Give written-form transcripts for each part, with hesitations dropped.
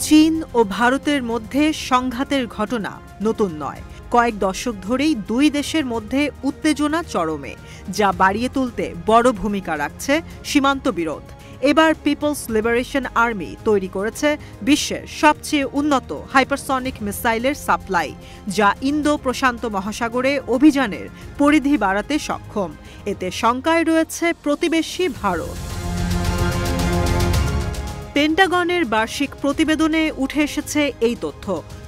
চীন ও ভারতের মধ্যে সংঘাতের ঘটনা নতুন নয়। কয়েক দশক ধরেই দুই দেশের মধ্যে উত্তেজনা চরমে, যা বাড়িয়ে তুলতে বড় ভূমিকা রাখছে সীমান্ত বিরোধ। এবার পিপলস লিবারেশন আর্মি তৈরি করেছে বিশ্বের সবচেয়ে উন্নত হাইপারসনিক মিসাইলের সাপ্লাই, যা ইন্দো প্রশান্ত মহাসাগরে অভিযানের পরিধি বাড়াতে সক্ষম। এতে শঙ্কায় রয়েছে প্রতিবেশী ভারত। পেন্টাগনের বার্ষিক প্রতিবেদনে উঠে এসেছে এই তথ্য।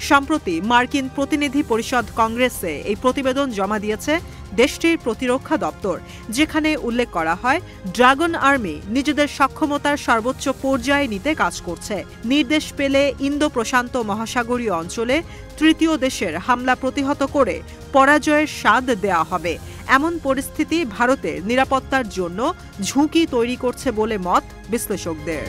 সম্প্রতি মার্কিন প্রতিনিধি পরিষদ কংগ্রেসে এই প্রতিবেদন জমা দিয়েছে দেশটির প্রতিরক্ষা দপ্তর, যেখানে উল্লেখ করা হয় ড্রাগন আর্মি নিজেদের সক্ষমতার সর্বোচ্চ পর্যায়ে নিতে কাজ করছে। নির্দেশ পেলে ইন্দো প্রশান্ত মহাসাগরীয় অঞ্চলে তৃতীয় দেশের হামলা প্রতিহত করে পরাজয়ের স্বাদ দেয়া হবে। এমন পরিস্থিতি ভারতের নিরাপত্তার জন্য ঝুঁকি তৈরি করছে বলে মত বিশ্লেষকদের।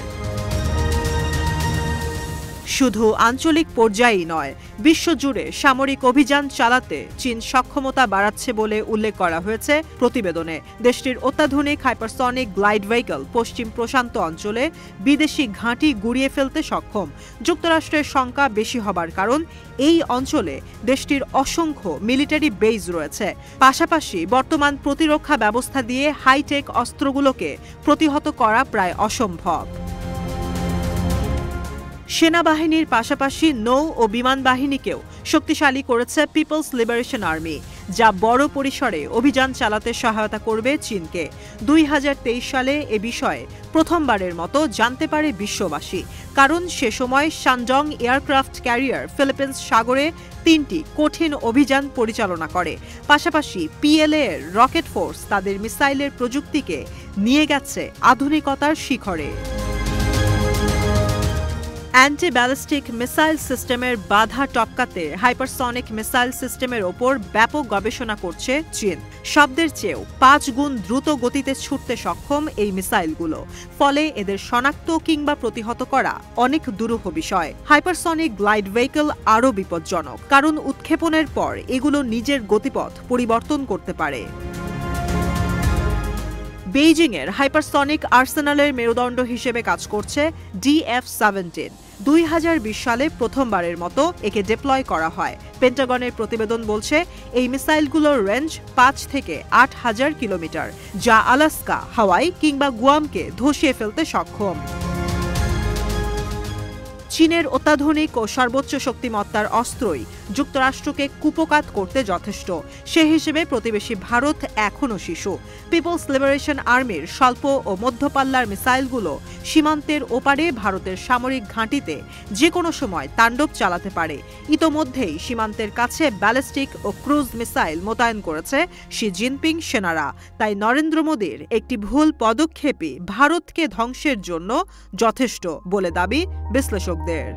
শুধু আঞ্চলিক পর্যায়েই নয়, বিশ্বজুড়ে সামরিক অভিযান চালাতে চীন সক্ষমতা বাড়াচ্ছে বলে উল্লেখ করা হয়েছে প্রতিবেদনে। দেশটির অত্যাধুনিক হাইপারসনিক গ্লাইড ভেহিকল পশ্চিম প্রশান্ত অঞ্চলে বিদেশি ঘাঁটি গুড়িয়ে ফেলতে সক্ষম। যুক্তরাষ্ট্রের শঙ্কা বেশি হবার কারণ এই অঞ্চলে দেশটির অসংখ্য মিলিটারি বেজ রয়েছে। পাশাপাশি বর্তমান প্রতিরক্ষা ব্যবস্থা দিয়ে হাইটেক অস্ত্রগুলোকে প্রতিহত করা প্রায় অসম্ভব। সেনাবাহিনীর পাশাপাশি নৌ ও বিমান বাহিনীকেও শক্তিশালী করেছে পিপলস লিবারেশন আর্মি, যা বড় পরিসরে অভিযান চালাতে সহায়তা করবে চীনকে। 2023 সালে এ বিষয়ে প্রথমবারের মতো জানতে পারে বিশ্ববাসী, কারণ সে সময় শানডং এয়ারক্রাফট ক্যারিয়ার ফিলিপিন্স সাগরে 3টি কঠিন অভিযান পরিচালনা করে। পাশাপাশি পিএলএ এর রকেট ফোর্স তাদের মিসাইলের প্রযুক্তিকে নিয়ে গেছে আধুনিকতার শিখরে। অ্যান্টি ব্যালিস্টিক মিসাইল সিস্টেমের বাধা টপকাতে হাইপারসনিক মিসাইল সিস্টেমের ওপর ব্যাপক গবেষণা করছে চীন। শব্দের চেয়েও 5 গুণ দ্রুত গতিতে ছুটতে সক্ষম এই মিসাইলগুলো, ফলে এদের শনাক্ত কিংবা প্রতিহত করা অনেক দুরূহ বিষয়। হাইপারসনিক গ্লাইড ভেহিকল আরও বিপজ্জনক, কারণ উৎক্ষেপণের পর এগুলো নিজের গতিপথ পরিবর্তন করতে পারে। বেইজিংয়ের হাইপারসনিক আর্সেনালের মেরুদণ্ড হিসেবে কাজ করছে DF-17। 2020 সালে প্রথমবারের মতো একে ডিপ্লয় করা হয়। পেন্টাগনের প্রতিবেদন বলছে এই মিসাইলগুলোর রেঞ্জ 5 থেকে 8,000 কিলোমিটার, যা আলাস্কা, হাওয়াই কিংবা গুয়ামকে ধসিয়ে ফেলতে সক্ষম। চীনের অত্যাধুনিক ও সর্বোচ্চ শক্তিমত্তার অস্ত্রই যুক্তরাষ্ট্রকে কুপকাত করতে যথেষ্ট। সে হিসেবে প্রতিবেশী ভারত এখনও শিশু। পিপলস লিবারেশন আর্মির স্বল্প ও মধ্যপাল্লার মিসাইলগুলো সীমান্তের ওপারে ভারতের সামরিক ঘাঁটিতে যে কোনো সময় তাণ্ডব চালাতে পারে। ইতোমধ্যেই সীমান্তের কাছে ব্যালিস্টিক ও ক্রুজ মিসাইল মোতায়েন করেছে শি জিনপিং সেনারা। তাই নরেন্দ্র মোদীর একটি ভুল পদক্ষেপই ভারতকে ধ্বংসের জন্য যথেষ্ট বলে দাবি বিশ্লেষকদের।